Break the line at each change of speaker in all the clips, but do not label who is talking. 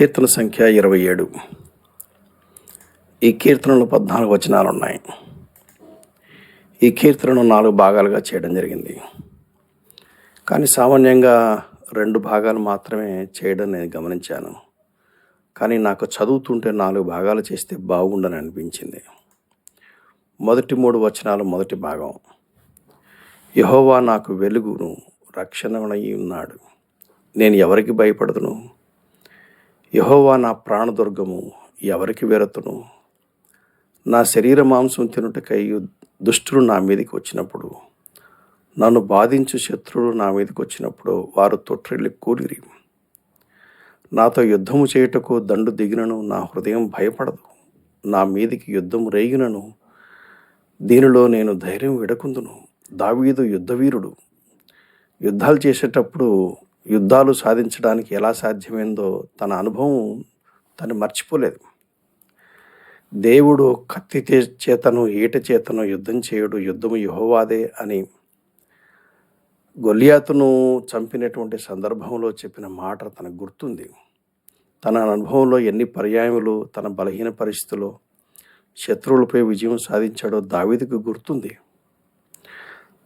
కీర్తన సంఖ్య 27. ఈ కీర్తనలో 14 వచనాలు ఉన్నాయి. ఈ కీర్తనను 4 భాగాలుగా చేయడం జరిగింది. కానీ సామాన్యంగా 2 భాగాలు మాత్రమే చేయడం నేను గమనించాను. కానీ నాకు చదువుతుంటే 4 భాగాలు చేస్తే బాగుండని అనిపించింది. మొదటి 3 వచనాలు మొదటి భాగం. యెహోవా నాకు వెలుగును రక్షణనై ఉన్నాడు, నేను ఎవరికి భయపడదును? యెహోవా నా ప్రాణదుర్గము, ఎవరికి వెరతును? నా శరీర మాంసం తినుటకై దుష్టులు నా మీదకి వచ్చినప్పుడు, నన్ను బాధించు శత్రువులు నా మీదకి వచ్చినప్పుడు వారు తొట్టిల్లి కూలిరి. నాతో యుద్ధము చేయుటకు దండు దిగినను నా హృదయం భయపడదు. నా మీదికి యుద్ధము రేగినను దీనిలో నేను ధైర్యం విడకుందును. దావీదు యుద్ధవీరుడు. యుద్ధాలు చేసేటప్పుడు యుద్ధాలు సాధించడానికి ఎలా సాధ్యమైందో తన అనుభవం తను మర్చిపోలేదు. దేవుడు కత్తి చేతను ఈట చేతను యుద్ధం చేయుడు, యుద్ధము యెహోవాదే అని గొలియాతును చంపినటువంటి సందర్భంలో చెప్పిన మాట తనకు గుర్తుంది. తన అనుభవంలో ఎన్ని పర్యాయములు తన బలహీన పరిస్థితిలో శత్రువులపై విజయం సాధించాడో దావీదుకు గుర్తుంది.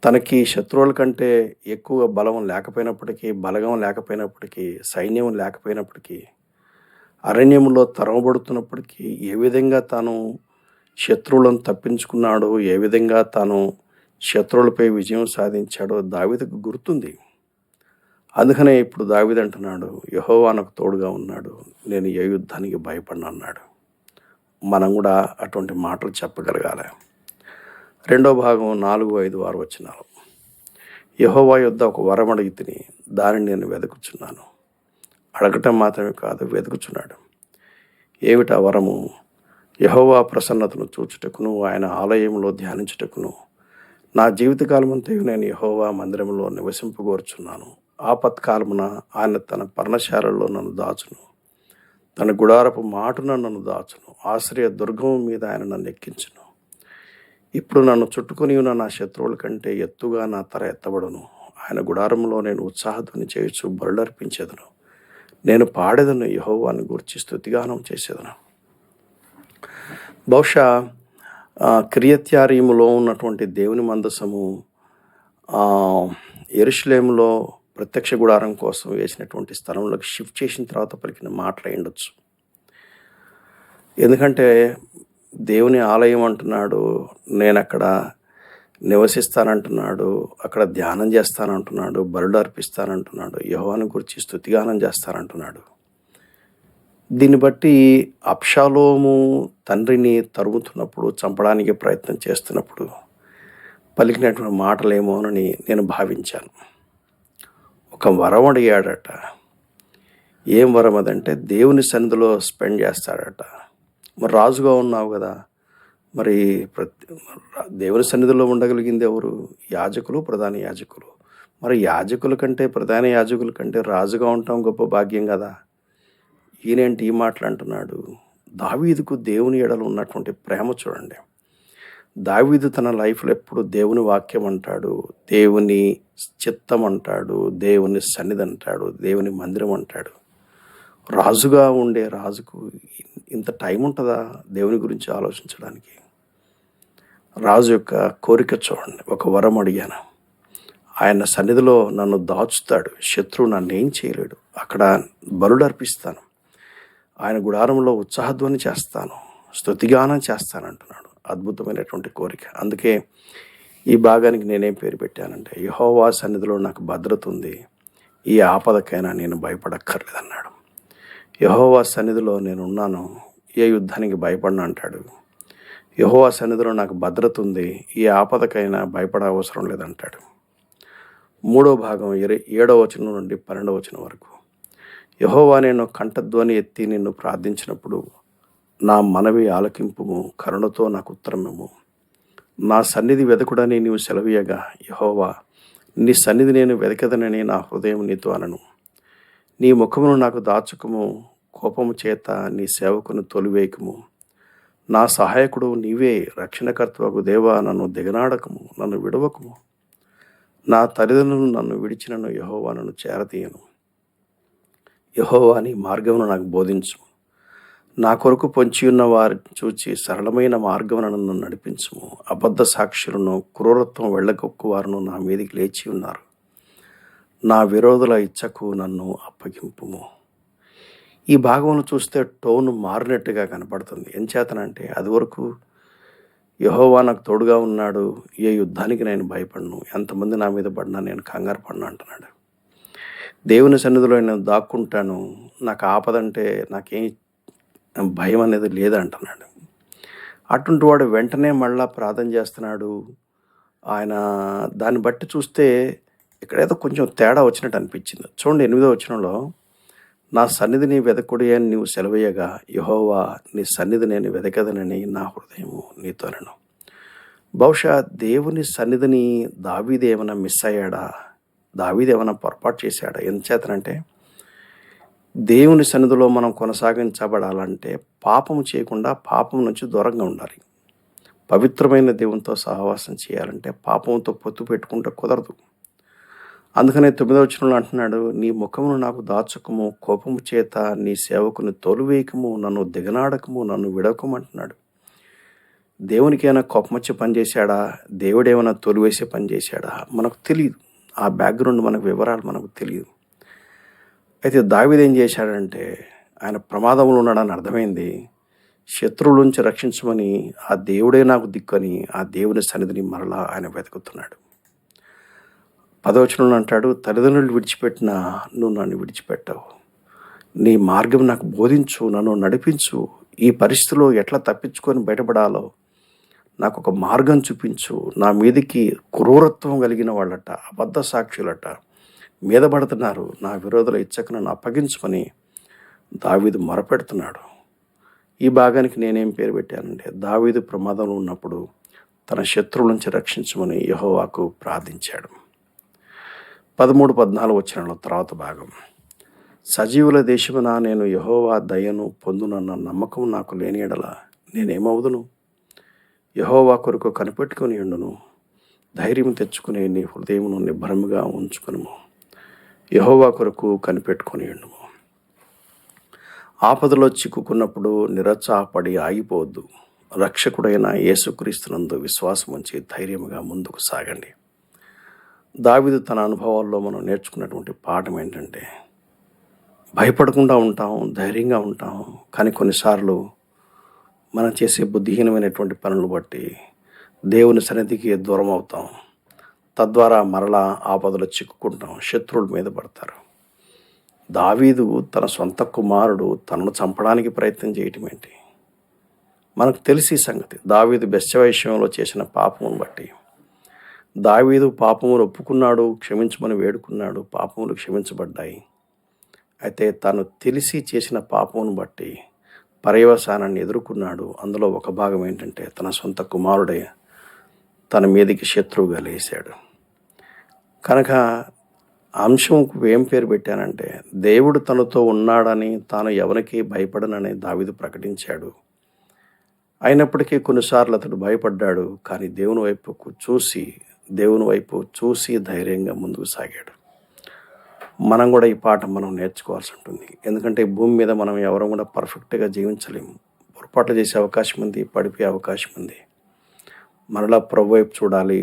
తనకి శత్రువుల కంటే ఎక్కువ బలం లేకపోయినప్పటికీ, బలగం లేకపోయినప్పటికీ, సైన్యం లేకపోయినప్పటికీ, అరణ్యంలో తరమబడుతున్నప్పటికీ ఏ విధంగా తాను శత్రువులను తప్పించుకున్నాడో, ఏ విధంగా తాను శత్రువులపై విజయం సాధించాడో దావీదుకు గుర్తుంది. అందుకనే ఇప్పుడు దావీదు అంటున్నాడు, యెహోవా నాకు తోడుగా ఉన్నాడు, నేను ఏ యుద్ధానికి భయపడను అన్నాడు. మనం కూడా అటువంటి మాటలు చెప్పగలగాలి. 2వ భాగం 4, 5, 6 వచనాలు. యెహోవా యొద్ద ఒక వరం అడిగితిని, దానిని నేను వెతుకుచున్నాను. అడగటం మాత్రమే కాదు, వెతుకుచున్నాడు. ఏమిటా వరము? యెహోవా ప్రసన్నతను చూచుటకును, ఆయన ఆలయంలో ధ్యానించుటకును. నా జీవితకాలమంతయు నేను యెహోవా మందిరంలో నివసింపగోరుచున్నాను. ఆపత్కాలమున ఆయన తన పర్ణశాలలో నన్ను దాచును, తన గుడారపు మాటున నన్ను దాచును. ఆశ్రయ దుర్గము మీద ఆయన నన్ను ఎక్కించును. ఇప్పుడు నన్ను చుట్టుకొని ఉన్న నా శత్రువుల కంటే ఎత్తుగా నా తల ఎత్తబడును. ఆయన గుడారంలో నేను ఉత్సాహధ్వని చేయుచు బలులర్పించేదను. నేను పాడేదను, యెహోవాను గూర్చి స్తుతిగానం చేసేదను. బహుశా కిర్యత్యారీములో ఉన్నటువంటి దేవుని మందసము యెరూషలేములో ప్రత్యక్ష గుడారం కోసం వేసినటువంటి స్థలంలోకి షిఫ్ట్ చేసిన తర్వాత పలికిన మాటలు ఉండొచ్చు. ఎందుకంటే దేవుని ఆలయం అంటున్నాడు, నేను అక్కడ నివసిస్తానంటున్నాడు, అక్కడ ధ్యానం చేస్తానంటున్నాడు, బలులు అర్పిస్తానంటున్నాడు, యెహోవాను గురించి స్తుతిగానం చేస్తానంటున్నాడు. దీన్ని బట్టి అబ్షాలోము తండ్రిని తరుముతున్నప్పుడు, చంపడానికి ప్రయత్నం చేస్తున్నప్పుడు పలికినటువంటి మాటలేమోనని నేను భావించాను. ఒక వరం అడిగాడట. ఏం వరం అదంటే దేవుని సన్నిధిలో స్పెండ్ చేస్తాడట. మరి రాజుగా ఉన్నావు కదా, మరి దేవుని సన్నిధిలో ఉండగలిగింది ఎవరు? యాజకులు, ప్రధాన యాజకులు. మరి యాజకుల కంటే, ప్రధాన యాజకుల కంటే రాజుగా ఉండటం గొప్ప భాగ్యం కదా. ఈయనేంటి ఈ మాటలు అంటున్నాడు? దావీదుకు దేవుని ఎడలు ఉన్నటువంటి ప్రేమ చూడండి. దావీదు తన లైఫ్లో ఎప్పుడు దేవుని వాక్యం అంటాడు, దేవుని చిత్తం అంటాడు, దేవుని సన్నిధి అంటాడు, దేవుని మందిరం అంటాడు. రాజుగా ఉండే రాజుకు ఇంత టైం ఉంటుందా దేవుని గురించి ఆలోచించడానికి? రాజు యొక్క కోరిక చూడండి. ఒక వరం అడిగాను, ఆయన సన్నిధిలో నన్ను దాచుతాడు, శత్రువు నన్ను ఏం చేయలేడు, అక్కడ బలులు అర్పిస్తాను, ఆయన గుడారంలో ఉత్సాహధ్వని చేస్తాను, స్తుతిగానం చేస్తానంటున్నాడు. అద్భుతమైనటువంటి కోరిక. అందుకే ఈ భాగానికి నేనేం పేరు పెట్టానంటే, యెహోవా సన్నిధిలో నాకు భద్రత ఉంది, ఈ ఆపదకైనా నేను భయపడక్కర్లేదన్నాడు. యెహోవా సన్నిధిలో నేను ఉన్నాను, ఏ యుద్ధానికి భయపడను అంటాడు. యెహోవా సన్నిధిలో నాకు భద్రత ఉంది, ఈ ఆపదకైనా భయపడ అవసరం లేదంటాడు. 3వ భాగం 7వ వచనం నుండి 12వ వచనం వరకు. యెహోవా, నేను కంఠధ్వని ఎత్తి నిన్ను ప్రార్థించినప్పుడు నా మనవి ఆలకింపుము, కరుణతో నాకు ఉత్తరమిమ్ము. నా సన్నిధి వెదకుడని నీవు సెలవీయగా, యెహోవా నీ సన్నిధి నేను వెదకదనని నా హృదయం నీతో అనను. నీ ముఖమును నాకు దాచుకుము, కోపము చేత నీ సేవకును తొలివేయకుము. నా సహాయకుడు నీవే, రక్షణకర్తవగు దేవా, నన్ను దిగనాడకము, నన్ను విడవకుము. నా తల్లిదండ్రులు నన్ను విడిచినను, యెహోవా నన్ను చేరతీయను. యెహోవా నీ మార్గమును నాకు బోధించుము. నా కొరకు పొంచియున్న వారిని చూచి సరళమైన మార్గమున నన్ను నడిపించుము. అబద్ధ సాక్షులను క్రూరత్వం వెళ్ళగొక్కు వారును నా మీదికి లేచి ఉన్నారు. నా విరోధుల ఇచ్చకు నన్ను అప్పగింపుము. ఈ భాగంలో చూస్తే టోన్ మారినట్టుగా కనపడుతుంది. ఏం చేతనంటే అది వరకు యెహోవా నాకు తోడుగా ఉన్నాడు, ఏ యుద్ధానికి నేను భయపడను, ఎంతమంది నా మీద పడినా నేను కంగారు పడను అంటున్నాడు. దేవుని సన్నిధిలో నేను దాక్కుంటాను, నాకు ఆపదంటే నాకేం భయం అనేది లేదంటున్నాడు. అటువంటి వాడు వెంటనే మళ్ళా ప్రార్థన చేస్తున్నాడు. ఆయన దాన్ని బట్టి చూస్తే ఇక్కడేదో కొంచెం తేడా వచ్చినట్టు అనిపించింది. చూడండి 8వ వచనంలో, నా సన్నిధిని వెదకుడి అని నీవు సెలవేయగా యెహోవా నీ సన్నిధి నేను వెదకదనని నా హృదయము నీతోనెను. బహుశా దేవుని సన్నిధిని దావీదు ఏమైనా మిస్ అయ్యాడా, దావీదు ఏమైనా పొరపాటు చేశాడా? ఎంచేతనంటే దేవుని సన్నిధిలో మనం కొనసాగించబడాలంటే పాపము చేయకుండా పాపం నుంచి దూరంగా ఉండాలి. పవిత్రమైన దేవునితో సహవాసం చేయాలంటే పాపంతో పొత్తు పెట్టుకుంటే కుదరదు. అందుకనే 9వ వచనంలో అంటున్నాడు, నీ ముఖమును నాకు దాచుకము, కోపము చేత నీ సేవకుని తోలువేయకము, నన్ను దిగనాడకము, నన్ను విడవకము అంటున్నాడు. దేవునికి ఏమైనా కోపం వచ్చి పనిచేశాడా, దేవుడేమైనా తోలివేసే పని చేశాడా మనకు తెలియదు. ఆ బ్యాక్గ్రౌండ్ మనకు వివరాలు మనకు తెలియదు. అయితే దావీదు ఏం చేశాడంటే ఆయన ప్రమాదంలో ఉన్నాడని అర్థమైంది. శత్రువుల నుంచి రక్షించమని ఆ దేవుడే నాకు దిక్కని ఆ దేవుని సన్నిధిని మరలా ఆయన వెతుకుతున్నాడు. 10వ వచనంలో అంటాడు, తల్లిదండ్రులు విడిచిపెట్టినా నువ్వు నన్ను విడిచిపెట్టావు, నీ మార్గం నాకు బోధించు, నన్ను నడిపించు, ఈ పరిస్థితిలో ఎట్లా తప్పించుకొని బయటపడాలో నాకు ఒక మార్గం చూపించు. నా మీదికి క్రూరత్వం కలిగిన వాళ్ళట, అబద్ధ సాక్షులట మీద పడుతున్నారు, నా విరోధుల ఇచ్చకు నన్ను అప్పగించమని దావీదు మొరపెడుతున్నాడు. ఈ భాగానికి నేనేం పేరు పెట్టానంటే, దావీదు ప్రమాదంలో ఉన్నప్పుడు తన శత్రువుల నుంచి రక్షించమని యెహోవాకు ప్రార్థించాడు. 13, 14 వచనాల తర్వాత భాగం, సజీవుల దేశమున నేను యెహోవా దయను పొందునన్న నమ్మకం నాకు లేని ఎడల నేనేమవుదును? యెహోవా కొరకు కనిపెట్టుకుని ఉండును, ధైర్యం తెచ్చుకుని నీ హృదయమును నిబ్బరముగా ఉంచుకునుము. యెహోవా కొరకు కనిపెట్టుకొని ఉండుము. ఆపదలో చిక్కుకున్నప్పుడు నిరుత్సాహపడి ఆగిపోవద్దు. రక్షకుడైన యేసుక్రీస్తునందు విశ్వాసం ఉంచి ధైర్యముగా ముందుకు సాగండి. దావీదు తన అనుభవాల్లో మనం నేర్చుకున్నటువంటి పాఠం ఏంటంటే, భయపడకుండా ఉంటాం, ధైర్యంగా ఉంటాం, కానీ కొన్నిసార్లు మనం చేసే బుద్ధిహీనమైనటువంటి పనులు బట్టి దేవుని సన్నిధికి దూరం అవుతాం. తద్వారా మరలా ఆపదలో చిక్కుకుంటాం, శత్రువుల మీద పడతారు. దావీదు తన సొంత కుమారుడు తనను చంపడానికి ప్రయత్నం చేయటం ఏంటి? మనకు తెలిసి సంగతి. దావీదు బెత్షెబ విషయంలో చేసిన పాపమును బట్టి దావీదు పాపములు ఒప్పుకున్నాడు, క్షమించమని వేడుకున్నాడు, పాపములు క్షమించబడ్డాయి. అయితే తాను తెలిసి చేసిన పాపమును బట్టి పర్యవసానాన్ని ఎదుర్కొన్నాడు. అందులో ఒక భాగం ఏంటంటే తన సొంత కుమారుడే తన మీదికి శత్రువుగా లేశాడు. కనుక అంశంకు ఏం పేరు పెట్టానంటే, దేవుడు తనతో ఉన్నాడని, తాను ఎవరికి భయపడనని దావీదు ప్రకటించాడు. అయినప్పటికీ కొన్నిసార్లు అతడు భయపడ్డాడు, కానీ దేవుని వైపు చూసి ధైర్యంగా ముందుకు సాగాడు. మనం కూడా ఈ పాఠం మనం నేర్చుకోవాల్సి ఉంటుంది. ఎందుకంటే ఈ భూమి మీద మనం ఎవరు కూడా పర్ఫెక్ట్గా జీవించలేము. పొరపాట్లు చేసే అవకాశం ఉంది, పడిపోయే అవకాశం ఉంది. మరలా ప్రభు వైపు చూడాలి,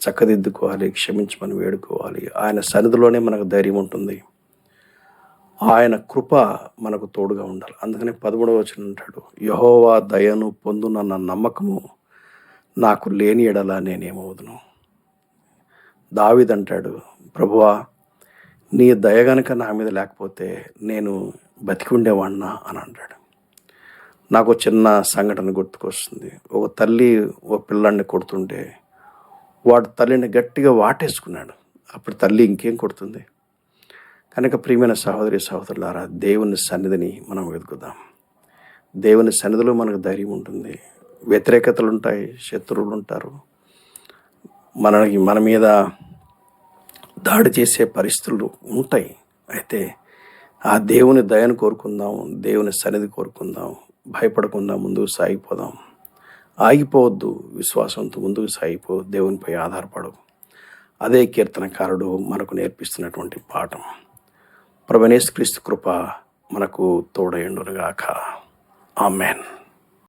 చక్కదిద్దుకోవాలి, క్షమించమని వేడుకోవాలి. ఆయన సన్నిధిలోనే మనకు ధైర్యం ఉంటుంది. ఆయన కృప మనకు తోడుగా ఉండాలి. అందుకని 13వ వచనం అంటాడు, యెహోవా దయను పొందునన్న నమ్మకము నాకు లేని ఎడల నేనేమవుదును? దావీదు అంటాడు, ప్రభువా నీ దయ గనుక నా మీద లేకపోతే నేను బతికి ఉండేవాడినా అని అంటాడు. నాకు చిన్న సంఘటన గుర్తుకొస్తుంది. ఒక తల్లి ఒక పిల్లాడిని కొడుతుంటే వాడు తల్లిని గట్టిగా వాటేసుకున్నాడు. అప్పుడు తల్లి ఇంకేం కొడుతుంది? కనుక ప్రియమైన సహోదరి సహోదరులారా, దేవుని సన్నిధిని మనం వెతుకుదాం. దేవుని సన్నిధిలో మనకు ధైర్యం ఉంటుంది. వ్యతిరేకతలు ఉంటాయి, శత్రువులు ఉంటారు, మన మీద దాడి చేసే పరిస్థితులు ఉంటాయి. అయితే ఆ దేవుని దయను కోరుకుందాం, దేవుని సన్నిధి కోరుకుందాం, భయపడకుండా ముందుకు సాగిపోదాం. ఆగిపోవద్దు, విశ్వాసంతో ముందుకు సాగిపో, దేవునిపై ఆధారపడు. అదే కీర్తనకారుడు మనకు నేర్పిస్తున్నటువంటి పాఠం. ప్రభువైన యేసుక్రీస్తు కృప మనకు తోడయుండునుగాక. ఆమేన్.